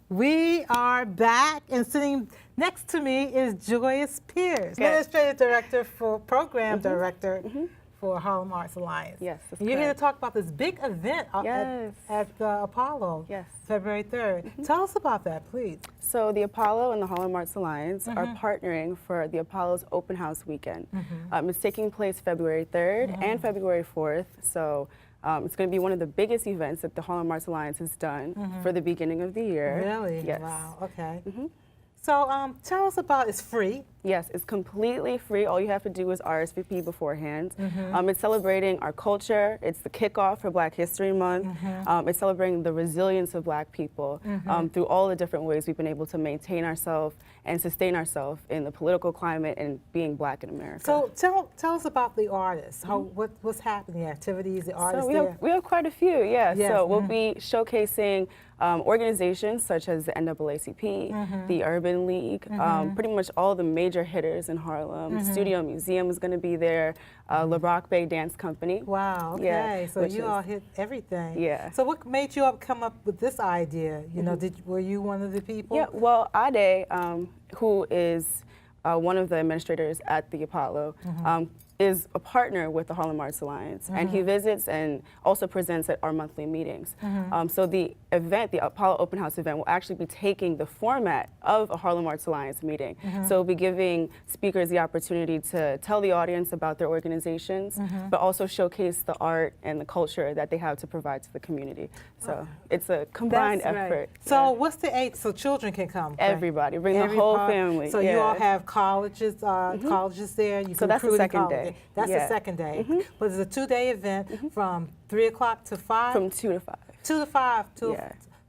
We are back, and sitting next to me is Joyous Pierson, Administrative Director for Program Director for Harlem Arts Alliance. Yes, that's and you're here to correct. talk about this big event at the Apollo, February 3rd. Tell us about that, please. So the Apollo and the Harlem Arts Alliance are partnering for the Apollo's Open House Weekend. It's taking place February 3rd and February 4th. So it's going to be one of the biggest events that the Harlem Arts Alliance has done for the beginning of the year. Really? Yes. Wow, okay. So tell us about, it's free. Yes, it's completely free. All you have to do is RSVP beforehand. It's celebrating our culture. It's the kickoff for Black History Month. It's celebrating the resilience of Black people through all the different ways we've been able to maintain ourselves and sustain ourselves in the political climate and being Black in America. So tell us about the artists. What's happening, the activities, the artists so we have quite a few, Yes. So we'll be showcasing organizations such as the NAACP, the Urban League, pretty much all the major hitters in Harlem. Studio Museum is going to be there, La Rock Bay Dance Company. Wow, okay. Yeah, so you all hit everything. Yeah. So what made you all come up with this idea? You know, were you one of the people? Yeah, well, Ade, who is one of the administrators at the Apollo, is a partner with the Harlem Arts Alliance, and he visits and also presents at our monthly meetings. So the event, the Apollo Open House event, will actually be taking the format of a Harlem Arts Alliance meeting. So we'll be giving speakers the opportunity to tell the audience about their organizations, but also showcase the art and the culture that they have to provide to the community. So it's a combined effort. So what's the age so children can come? Right? Everybody, bring the whole family. So you all have colleges, colleges there. You so that's the second day. That's the second day. But it's a 2-day event from 3 o'clock to 5? From 2 to 5. 2 to 5,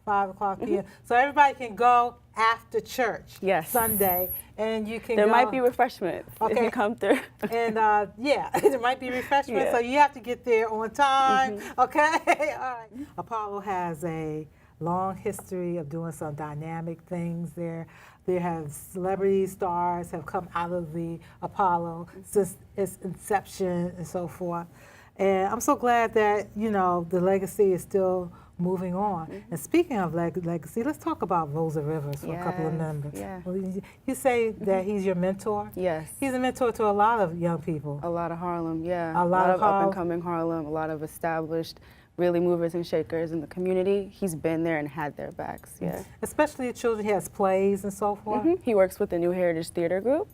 5 o'clock p.m. So everybody can go after church Sunday, and you can There might be refreshments if you come through. And yeah, there might be refreshments, so you have to get there on time, okay? All right. Apollo has a long history of doing some dynamic things there. There have celebrity stars have come out of the Apollo since its inception and so forth. And I'm so glad that, you know, the legacy is still moving on. And speaking of legacy, let's talk about Rosa Rivers for a couple of minutes. You say that he's your mentor? Yes. He's a mentor to a lot of young people. A lot of Harlem, a lot of up-and-coming Harlem, a lot of established really movers and shakers in the community. He's been there and had their backs, Especially the children. He has plays and so forth. He works with the New Heritage Theater Group.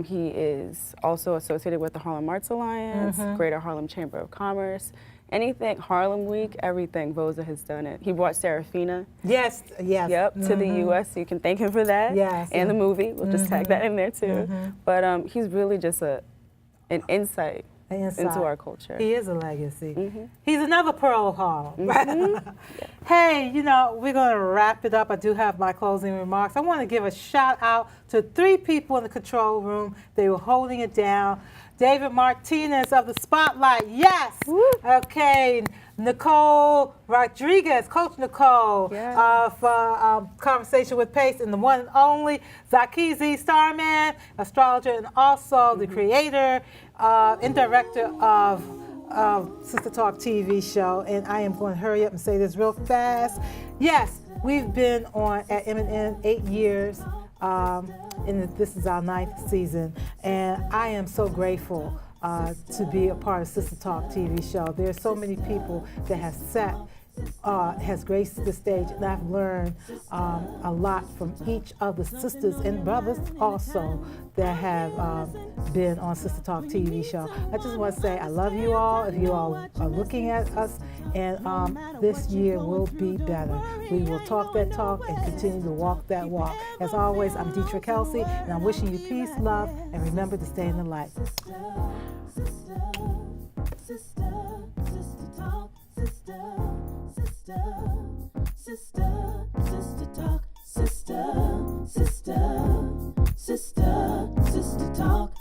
He is also associated with the Harlem Arts Alliance, Greater Harlem Chamber of Commerce. Anything, Harlem Week, everything, Vosa has done it. He brought Serafina. To the U.S., so you can thank him for that. And the movie, we'll just tag that in there too. But he's really just an insight into our culture. He is a legacy. He's another pearl of Harlem. Hey, you know, we're going to wrap it up. I do have my closing remarks. I want to give a shout out to 3 people in the control room. They were holding it down. David Martinez of the Spotlight, yes. Okay, Nicole Rodriguez, Coach Nicole for Conversation with Pace, and the one and only Zakkee Starman, astrologer, and also the creator and director of Sister Talk TV show. And I am going to hurry up and say this real fast. Yes, we've been on at M&N 8 years. And this is our 9th season, and I am so grateful to be a part of Sister Talk TV show. There are so many people that has graced the stage, and I've learned a lot from each of the sisters and brothers also that have been on Sister Talk TV show. I just want to say I love you all. If you all are looking at us, and this year will be better. We will talk that talk and continue to walk that walk. As always, I'm Dietra Kelsey, and I'm wishing you peace, love, and remember to stay in the light. Sister talk.